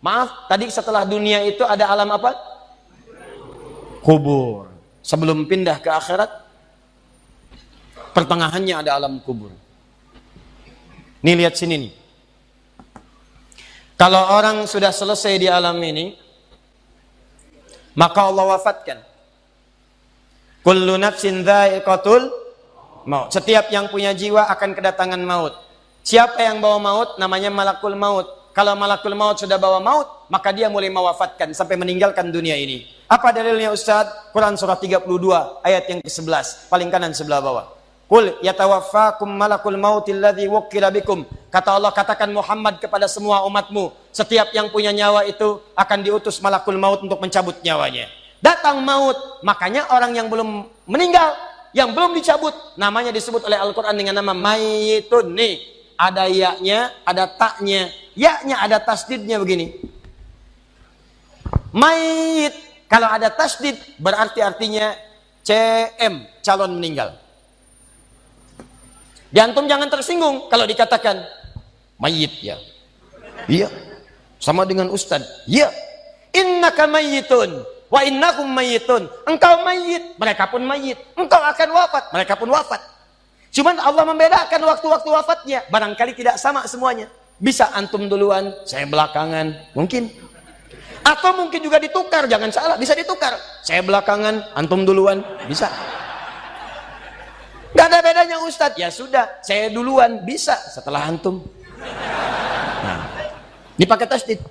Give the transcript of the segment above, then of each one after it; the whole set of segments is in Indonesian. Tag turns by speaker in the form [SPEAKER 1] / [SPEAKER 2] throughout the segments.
[SPEAKER 1] Maaf, tadi setelah dunia itu ada alam apa? Kubur. Sebelum pindah ke akhirat, pertengahannya ada alam kubur. Nih lihat sini nih. Kalau orang sudah selesai di alam ini, maka Allah wafatkan. Kullu nafsin dha'iqatul maut. Setiap yang punya jiwa akan kedatangan maut. Siapa yang bawa maut? Namanya malakul maut. Kalau malakul maut sudah bawa maut, maka dia mulai mewafatkan sampai meninggalkan dunia ini. Apa dalilnya Ustaz? Quran surah 32 ayat yang ke-11, paling kanan sebelah bawah. Qul yatawaffakum malakul mautil ladzi wukkila bikum. Kata Allah, katakan Muhammad kepada semua umatmu, setiap yang punya nyawa itu akan diutus malakul maut untuk mencabut nyawanya. Datang maut, makanya orang yang belum meninggal, yang belum dicabut, namanya disebut oleh Al-Qur'an dengan nama mayyitun. Nih, ada ya-nya, ada taknya. Ya-nya ada tasdidnya begini. Mayit. Kalau ada tasdid berarti artinya CM, calon meninggal. Di antum jangan tersinggung kalau dikatakan mayit ya. Iya. Sama dengan ustad. Iya. Innaka mayyitun wa innakum mayyitun. Engkau mayit, mereka pun mayit. Engkau akan wafat, mereka pun wafat. Cuman Allah membedakan waktu-waktu wafatnya. Barangkali tidak sama semuanya. Bisa antum duluan, saya belakangan, mungkin. Atau mungkin juga ditukar, jangan salah, bisa ditukar. Saya belakangan, antum duluan, bisa. Gak ada bedanya Ustadz. Ya sudah, saya duluan, bisa setelah antum. Nah, dipakai tasdid.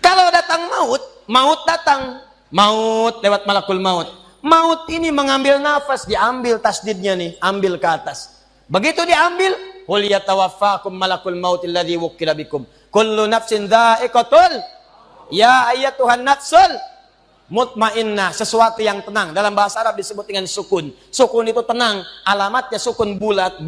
[SPEAKER 1] Kalau datang maut, maut datang. Maut lewat malakul maut. Maut ini mengambil nafas, diambil tasdidnya nih, ambil ke atas. Begitu diambil, qul yatawaffakum malakul mautil ladzi wukkila bikum. Kullu nafsin dha'iqatul. Ya ayyatuhan nafsul mutmainnah, sesuatu yang tenang. Dalam bahasa Arab disebut dengan sukun. Sukun itu tenang, alamatnya sukun bulat.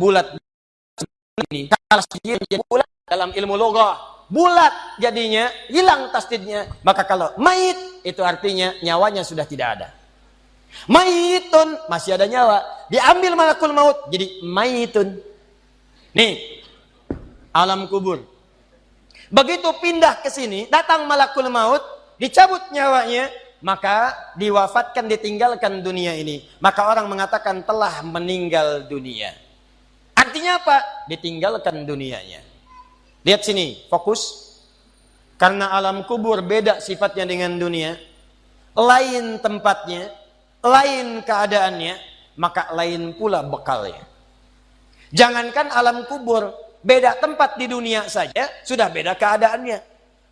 [SPEAKER 1] Ini kalau jadi bulat dalam ilmu loghah, bulat jadinya, hilang tasdidnya. Maka kalau mayit itu artinya nyawanya sudah tidak ada. Mayitun masih ada nyawa, diambil malakul maut jadi mayitun. Nih, alam kubur. Begitu pindah ke sini, datang malakul maut, dicabut nyawanya, maka diwafatkan, ditinggalkan dunia ini. Maka orang mengatakan telah meninggal dunia. Artinya apa? Ditinggalkan dunianya. Lihat sini, fokus. Karena alam kubur beda sifatnya dengan dunia, lain tempatnya, lain keadaannya, maka lain pula bekalnya. Jangankan alam kubur, beda tempat di dunia saja sudah beda keadaannya.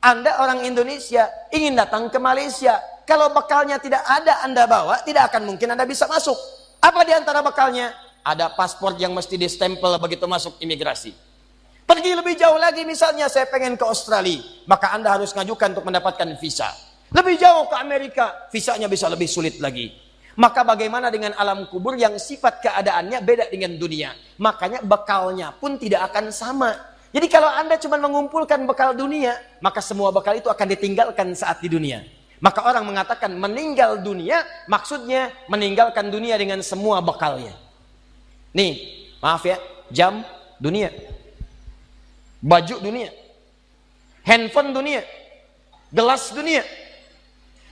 [SPEAKER 1] Anda orang Indonesia ingin datang ke Malaysia, kalau bekalnya tidak ada Anda bawa, tidak akan mungkin Anda bisa masuk. Apa di antara bekalnya? Ada paspor yang mesti distempel begitu masuk imigrasi. Pergi lebih jauh lagi, misalnya saya pengen ke Australia, maka Anda harus ngajukan untuk mendapatkan visa. Lebih jauh ke Amerika, visanya bisa lebih sulit lagi. Maka bagaimana dengan alam kubur yang sifat keadaannya beda dengan dunia? Makanya bekalnya pun tidak akan sama. Jadi kalau Anda cuma mengumpulkan bekal dunia, maka semua bekal itu akan ditinggalkan saat di dunia. Maka orang mengatakan meninggal dunia, maksudnya meninggalkan dunia dengan semua bekalnya. Nih, maaf ya, jam dunia, baju dunia, handphone dunia, gelas dunia.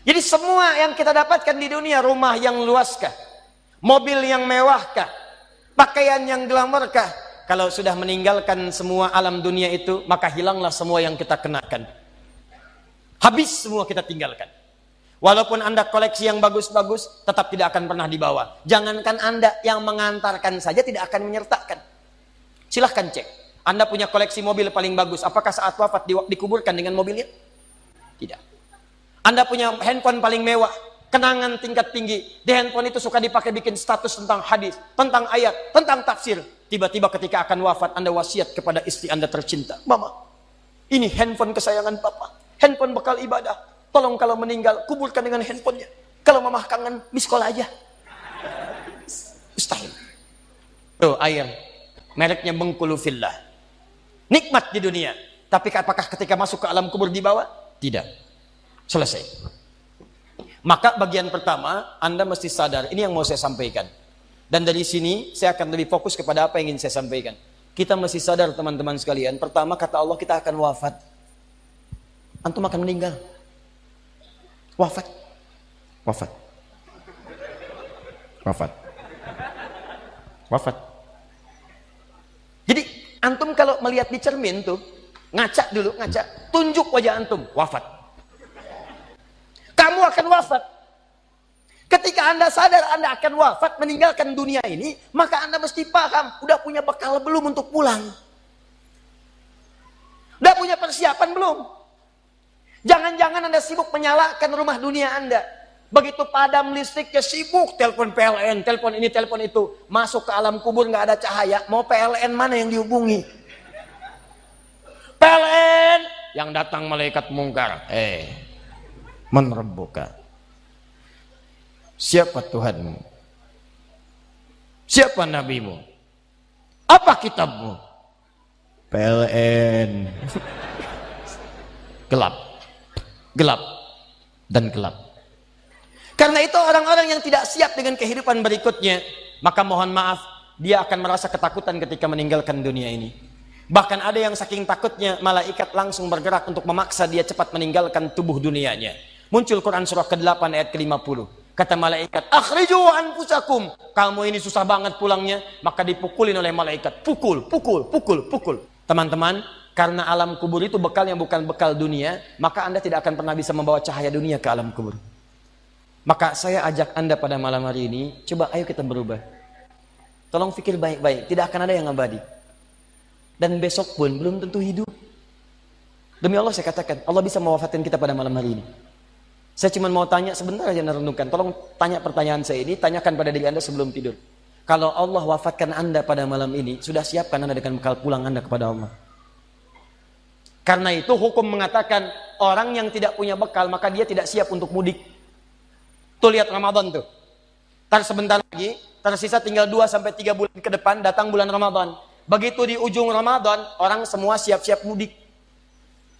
[SPEAKER 1] Jadi semua yang kita dapatkan di dunia, rumah yang luaskah, mobil yang mewahkah, pakaian yang glamourkah, kalau sudah meninggalkan semua alam dunia itu, maka hilanglah semua yang kita kenakan. Habis semua kita tinggalkan. Walaupun Anda koleksi yang bagus-bagus, tetap tidak akan pernah dibawa. Jangankan Anda, yang mengantarkan saja tidak akan menyertakan. Silahkan cek. Anda punya koleksi mobil paling bagus, apakah saat wafat dikuburkan dengan mobilnya? Tidak. Anda punya handphone paling mewah, kenangan tingkat tinggi. Di handphone itu suka dipakai bikin status tentang hadis, tentang ayat, tentang tafsir. Tiba-tiba ketika akan wafat, Anda wasiat kepada istri Anda tercinta. Mama, ini handphone kesayangan Papa. Handphone bekal ibadah. Tolong kalau meninggal, kuburkan dengan handphonenya. Kalau Mama kangen, miss call aja. Mustahil. Tuh air, mereknya Bengkulu Fillah. Nikmat di dunia. Tapi apakah ketika masuk ke alam kubur dibawa? Tidak. Selesai. Maka bagian pertama, Anda mesti sadar, ini yang mau saya sampaikan. Dan dari sini, saya akan lebih fokus kepada apa yang ingin saya sampaikan. Kita mesti sadar teman-teman sekalian, pertama kata Allah kita akan wafat. antum akan meninggal. Wafat. Wafat. Wafat. Wafat. Jadi antum kalau melihat di cermin tuh, ngaca dulu, ngaca, tunjuk wajah antum, wafat. Kamu akan wafat. Ketika Anda sadar Anda akan wafat, meninggalkan dunia ini, maka Anda mesti paham, udah punya bekal belum untuk pulang? Udah punya persiapan belum? Jangan-jangan Anda sibuk menyalakan rumah dunia Anda. Begitu padam listriknya, sibuk telepon PLN, telepon ini, telepon itu. Masuk ke alam kubur nggak ada cahaya, mau PLN mana yang dihubungi? PLN yang datang malaikat mungkar. Man rabbuka? Siapa Tuhanmu? Siapa nabimu? Apa kitabmu? PLN. Gelap. Gelap dan gelap. Karena itu orang-orang yang tidak siap dengan kehidupan berikutnya, maka mohon maaf, dia akan merasa ketakutan ketika meninggalkan dunia ini. Bahkan ada yang saking takutnya, malaikat langsung bergerak untuk memaksa dia cepat meninggalkan tubuh dunianya. Muncul Quran surah ke-8 ayat ke-50. Kata malaikat, akhriju anfusakum. Kamu ini susah banget pulangnya, maka dipukulin oleh malaikat. Pukul, pukul, pukul, pukul. Teman-teman, karena alam kubur itu bekalnya bukan bekal dunia, maka Anda tidak akan pernah bisa membawa cahaya dunia ke alam kubur. Maka saya ajak Anda pada malam hari ini, coba ayo kita berubah. Tolong pikir baik-baik, tidak akan ada yang abadi. Dan besok pun belum tentu hidup. Demi Allah saya katakan, Allah bisa mewafatkan kita pada malam hari ini. Saya cuma mau tanya sebentar aja merenungkan. Tolong tanya pertanyaan saya ini, tanyakan pada diri Anda sebelum tidur. Kalau Allah wafatkan Anda pada malam ini, sudah siapkan Anda dengan bekal pulang Anda kepada Allah. Karena itu hukum mengatakan, orang yang tidak punya bekal, maka dia tidak siap untuk mudik. Tuh lihat Ramadan tuh. Ntar sebentar lagi, tersisa tinggal 2-3 bulan ke depan, datang bulan Ramadan. Begitu di ujung Ramadan, orang semua siap-siap mudik.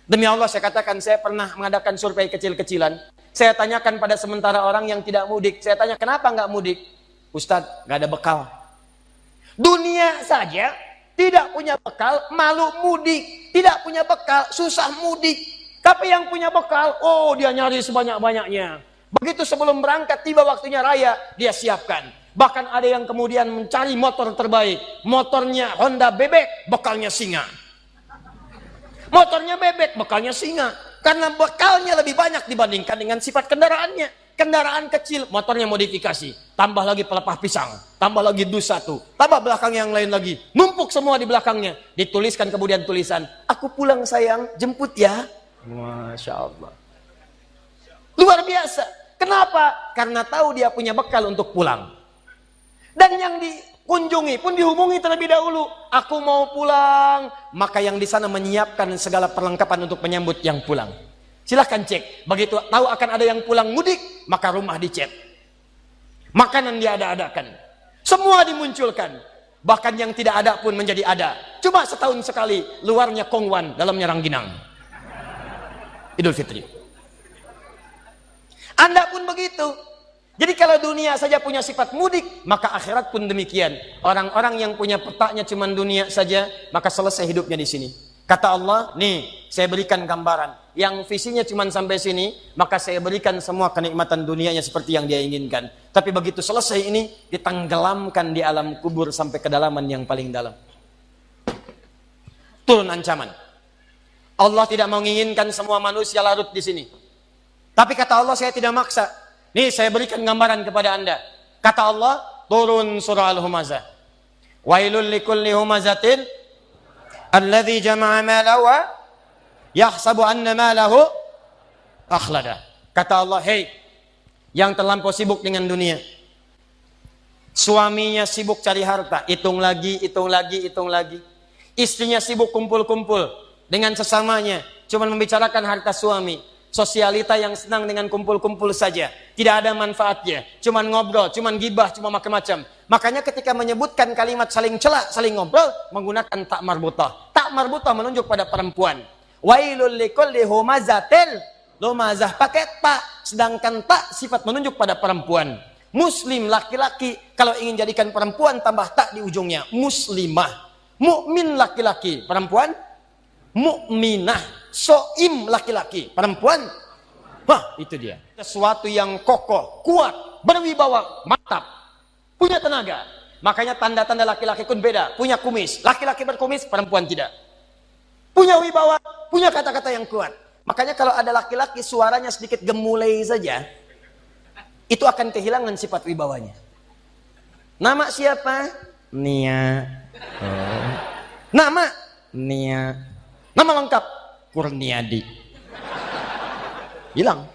[SPEAKER 1] Demi Allah saya katakan, saya pernah mengadakan survei kecil-kecilan. Saya tanyakan pada sementara orang yang tidak mudik. Saya tanya, kenapa nggak mudik? Ustadz, nggak ada bekal. Dunia saja tidak punya bekal, malu mudik. Tidak punya bekal, susah mudik. Tapi yang punya bekal, oh dia nyari sebanyak-banyaknya. Begitu sebelum berangkat, tiba waktunya raya, dia siapkan. Bahkan ada yang kemudian mencari motor terbaik. Motornya Honda bebek, bekalnya singa. Motornya bebek, bekalnya singa. Karena bekalnya lebih banyak dibandingkan dengan sifat kendaraannya. Kendaraan kecil, motornya modifikasi. Tambah lagi pelepah pisang. Tambah lagi dus 1. Tambah belakang yang lain lagi. Numpuk semua di belakangnya. Dituliskan kemudian tulisan, aku pulang sayang, jemput ya. Masya Allah. Luar biasa. Kenapa? Karena tahu dia punya bekal untuk pulang. Dan yang dikunjungi pun dihubungi terlebih dahulu. Aku mau pulang. Maka yang di sana menyiapkan segala perlengkapan untuk menyambut yang pulang. Silahkan cek. Begitu tahu akan ada yang pulang mudik, maka rumah dicet. Makanan diada-adakan. Semua dimunculkan. Bahkan yang tidak ada pun menjadi ada. Cuma setahun sekali. Luarnya kongwan, dalamnya rangginang. Idul Fitri. Anda pun begitu. Jadi kalau dunia saja punya sifat mudik, maka akhirat pun demikian. Orang-orang yang punya petaknya cuma dunia saja, maka selesai hidupnya di sini. Kata Allah, nih saya berikan gambaran. Yang visinya cuma sampai sini, maka saya berikan semua kenikmatan dunianya seperti yang dia inginkan. Tapi begitu selesai ini, ditenggelamkan di alam kubur sampai kedalaman yang paling dalam. Turun ancaman. Allah tidak menginginkan semua manusia larut di sini. Tapi kata Allah, saya tidak maksa. Nih saya berikan gambaran kepada Anda. Kata Allah, turun surah Al-Humazah. Wailul likulli humazatin alladzi jama'a malahu wa yahsabu anna malahu akhlada. Kata Allah, hei yang terlampau sibuk dengan dunia. Suaminya sibuk cari harta, hitung lagi, hitung lagi, hitung lagi. Istrinya sibuk kumpul-kumpul dengan sesamanya, cuma membicarakan harta suami. Sosialita yang senang dengan kumpul-kumpul saja. Tidak ada manfaatnya. Cuman ngobrol, cuman gibah, cuma macam-macam. Makanya ketika menyebutkan kalimat saling celak, saling ngobrol, menggunakan tak marbutah. Tak marbutah menunjuk pada perempuan. Wailul likulli humazatil lumazah. Pakai tak. Sedangkan tak sifat menunjuk pada perempuan. Muslim, laki-laki. Kalau ingin jadikan perempuan, tambah tak di ujungnya. Muslimah. Mukmin laki-laki. Perempuan? Mukminah. Soim laki-laki, perempuan. Wah, itu dia. Sesuatu yang kokoh, kuat, berwibawa, mantap, punya tenaga. Makanya tanda-tanda laki-laki pun beda. Punya kumis, laki-laki berkumis, perempuan tidak. Punya wibawa, punya kata-kata yang kuat. Makanya kalau ada laki-laki suaranya sedikit gemulai saja, itu akan kehilangan sifat wibawanya. Nama siapa? Nia. Oh. Nama? Nia. Nama lengkap? Kurniadi. Hilang.